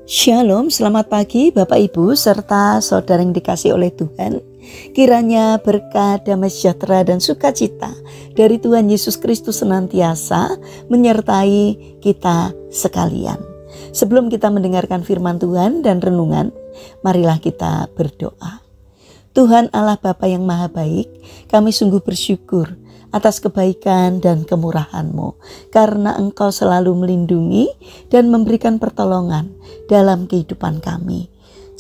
Shalom, selamat pagi Bapak Ibu serta saudara yang dikasih oleh Tuhan. Kiranya berkat, damai sejahtera dan sukacita dari Tuhan Yesus Kristus senantiasa menyertai kita sekalian. Sebelum kita mendengarkan firman Tuhan dan renungan, marilah kita berdoa. Tuhan Allah Bapa yang Maha Baik, kami sungguh bersyukur atas kebaikan dan kemurahan-Mu, karena Engkau selalu melindungi dan memberikan pertolongan dalam kehidupan kami.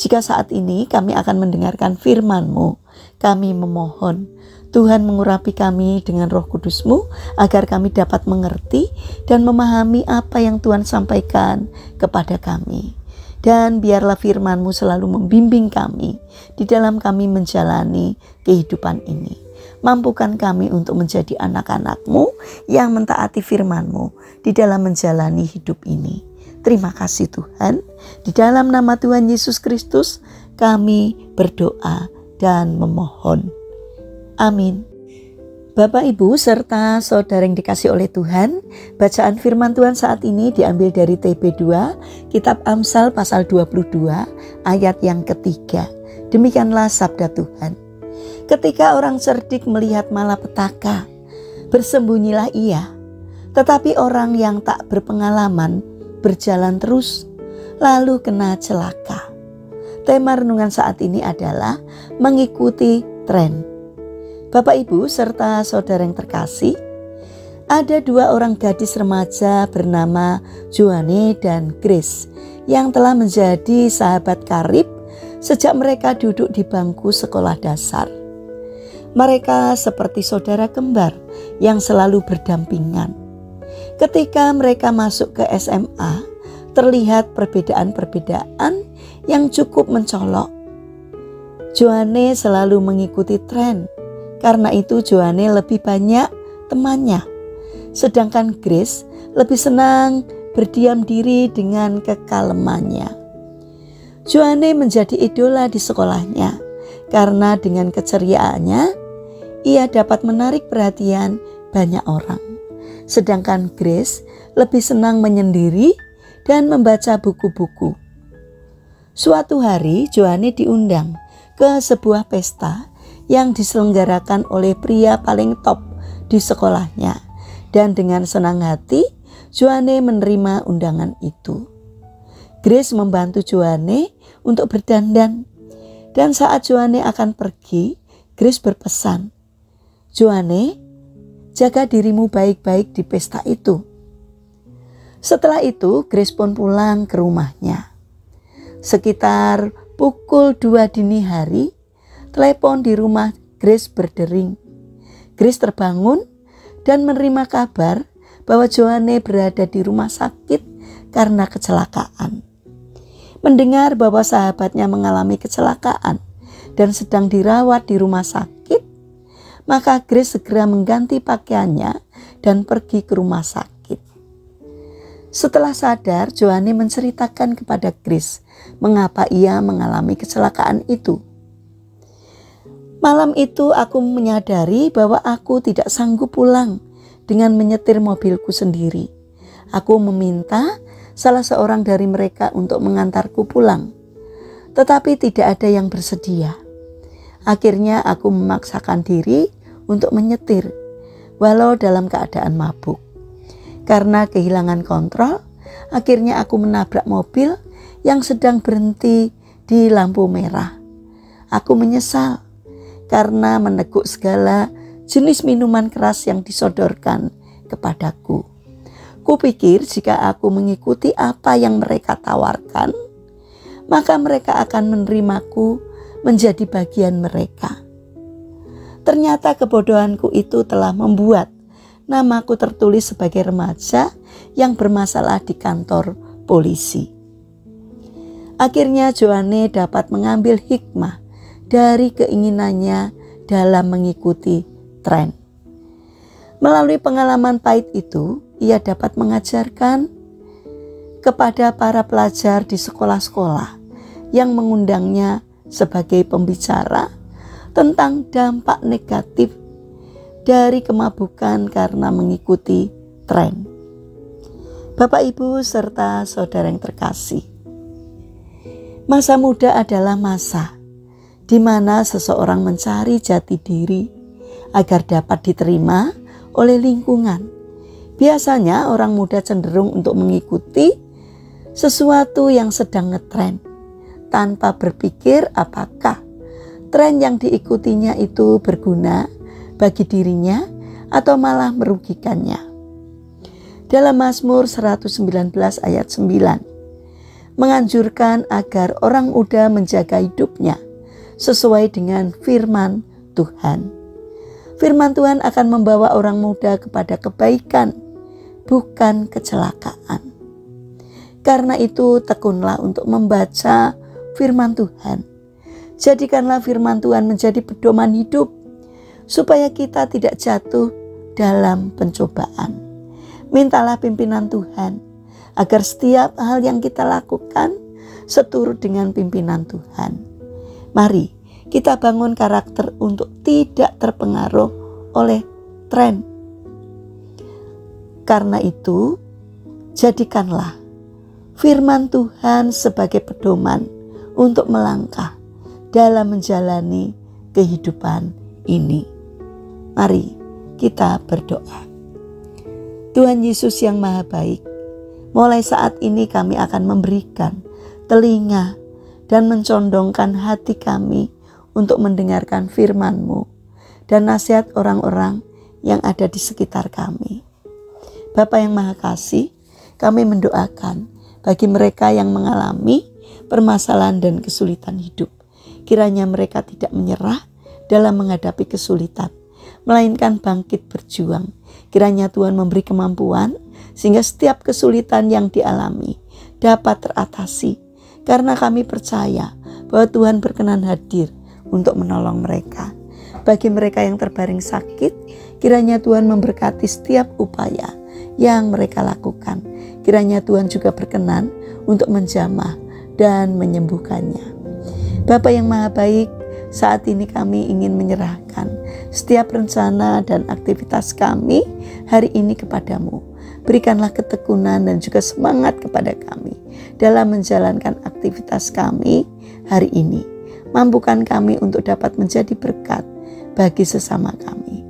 Jika saat ini kami akan mendengarkan firman-Mu, kami memohon Tuhan mengurapi kami dengan Roh Kudus-Mu agar kami dapat mengerti dan memahami apa yang Tuhan sampaikan kepada kami. Dan biarlah firman-Mu selalu membimbing kami di dalam kami menjalani kehidupan ini. Mampukan kami untuk menjadi anak-anak-Mu yang mentaati firman-Mu di dalam menjalani hidup ini. Terima kasih Tuhan. Di dalam nama Tuhan Yesus Kristus kami berdoa dan memohon. Amin. Bapak, Ibu, serta saudara yang dikasih oleh Tuhan, bacaan firman Tuhan saat ini diambil dari TB2, Kitab Amsal pasal 22, ayat yang ketiga. Demikianlah sabda Tuhan. Ketika orang cerdik melihat malapetaka, bersembunyilah ia. Tetapi orang yang tak berpengalaman berjalan terus, lalu kena celaka. Tema renungan saat ini adalah mengikuti tren. Bapak, Ibu, serta saudara yang terkasih, ada dua orang gadis remaja bernama Joanne dan Grace yang telah menjadi sahabat karib sejak mereka duduk di bangku sekolah dasar. Mereka seperti saudara kembar yang selalu berdampingan. Ketika mereka masuk ke SMA, terlihat perbedaan-perbedaan yang cukup mencolok. Joanne selalu mengikuti tren. Karena itu Joanne lebih banyak temannya. Sedangkan Grace lebih senang berdiam diri dengan kekalemannya. Joanne menjadi idola di sekolahnya karena dengan keceriaannya ia dapat menarik perhatian banyak orang. Sedangkan Grace lebih senang menyendiri dan membaca buku-buku. Suatu hari Joanne diundang ke sebuah pesta yang diselenggarakan oleh pria paling top di sekolahnya, dan dengan senang hati Joanne menerima undangan itu. Grace membantu Joanne untuk berdandan, dan saat Joanne akan pergi, Grace berpesan, "Joanne, jaga dirimu baik-baik di pesta itu." Setelah itu Grace pun pulang ke rumahnya. Sekitar pukul 2 dini hari, telepon di rumah Grace berdering. Grace terbangun dan menerima kabar bahwa Joanne berada di rumah sakit karena kecelakaan. Mendengar bahwa sahabatnya mengalami kecelakaan dan sedang dirawat di rumah sakit, maka Grace segera mengganti pakaiannya dan pergi ke rumah sakit. Setelah sadar, Joanne menceritakan kepada Grace mengapa ia mengalami kecelakaan itu. "Malam itu aku menyadari bahwa aku tidak sanggup pulang dengan menyetir mobilku sendiri. Aku meminta salah seorang dari mereka untuk mengantarku pulang, tetapi tidak ada yang bersedia. Akhirnya aku memaksakan diri untuk menyetir, walau dalam keadaan mabuk. Karena kehilangan kontrol, akhirnya aku menabrak mobil yang sedang berhenti di lampu merah. Aku menyesal karena meneguk segala jenis minuman keras yang disodorkan kepadaku. Kupikir jika aku mengikuti apa yang mereka tawarkan, maka mereka akan menerimaku menjadi bagian mereka. Ternyata kebodohanku itu telah membuat namaku tertulis sebagai remaja yang bermasalah di kantor polisi." Akhirnya Joanne dapat mengambil hikmah dari keinginannya dalam mengikuti tren. Melalui pengalaman pahit itu, ia dapat mengajarkan kepada para pelajar di sekolah-sekolah yang mengundangnya sebagai pembicara tentang dampak negatif dari kemabukan karena mengikuti tren. Bapak, Ibu, serta saudara yang terkasih, Masa muda adalah masa di mana seseorang mencari jati diri agar dapat diterima oleh lingkungan. Biasanya orang muda cenderung untuk mengikuti sesuatu yang sedang ngetren tanpa berpikir apakah tren yang diikutinya itu berguna bagi dirinya atau malah merugikannya. Dalam Mazmur 119 ayat 9 menganjurkan agar orang muda menjaga hidupnya sesuai dengan firman Tuhan. Firman Tuhan akan membawa orang muda kepada kebaikan, bukan kecelakaan. Karena itu tekunlah untuk membaca firman Tuhan. Jadikanlah firman Tuhan menjadi pedoman hidup, supaya kita tidak jatuh dalam pencobaan. Mintalah pimpinan Tuhan, agar setiap hal yang kita lakukan seturut dengan pimpinan Tuhan. Mari kita bangun karakter untuk tidak terpengaruh oleh tren. Karena itu, jadikanlah firman Tuhan sebagai pedoman untuk melangkah dalam menjalani kehidupan ini. Mari kita berdoa. Tuhan Yesus yang Maha Baik, mulai saat ini kami akan memberikan telinga dan mencondongkan hati kami untuk mendengarkan firman-Mu dan nasihat orang-orang yang ada di sekitar kami. Bapa yang Maha Kasih, kami mendoakan bagi mereka yang mengalami permasalahan dan kesulitan hidup. Kiranya mereka tidak menyerah dalam menghadapi kesulitan, melainkan bangkit berjuang. Kiranya Tuhan memberi kemampuan sehingga setiap kesulitan yang dialami dapat teratasi. Karena kami percaya bahwa Tuhan berkenan hadir untuk menolong mereka. Bagi mereka yang terbaring sakit, kiranya Tuhan memberkati setiap upaya yang mereka lakukan. Kiranya Tuhan juga berkenan untuk menjamah dan menyembuhkannya. Bapa yang Maha Baik, saat ini kami ingin menyerahkan setiap rencana dan aktivitas kami hari ini kepadamu. Berikanlah ketekunan dan juga semangat kepada kami dalam menjalankan aktivitas kami hari ini. Mampukan kami untuk dapat menjadi berkat bagi sesama kami.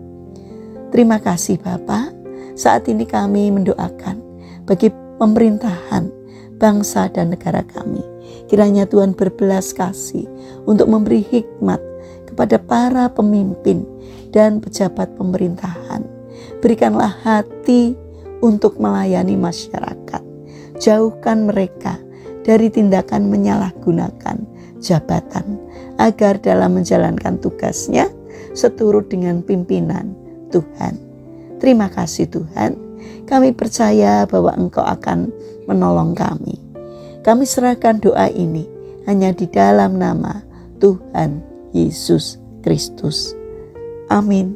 Terima kasih Bapa. Saat ini kami mendoakan bagi pemerintahan bangsa dan negara kami. Kiranya Tuhan berbelas kasih untuk memberi hikmat kepada para pemimpin dan pejabat pemerintahan. Berikanlah hati untuk melayani masyarakat. Jauhkan mereka dari tindakan menyalahgunakan jabatan, agar dalam menjalankan tugasnya seturut dengan pimpinan Tuhan. Terima kasih Tuhan, kami percaya bahwa Engkau akan menolong kami. Kami serahkan doa ini hanya di dalam nama Tuhan Yesus Kristus. Amin.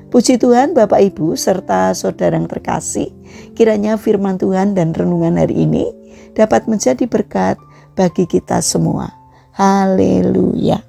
Puji Tuhan Bapak Ibu serta saudara yang terkasih, kiranya firman Tuhan dan renungan hari ini dapat menjadi berkat bagi kita semua. Haleluya.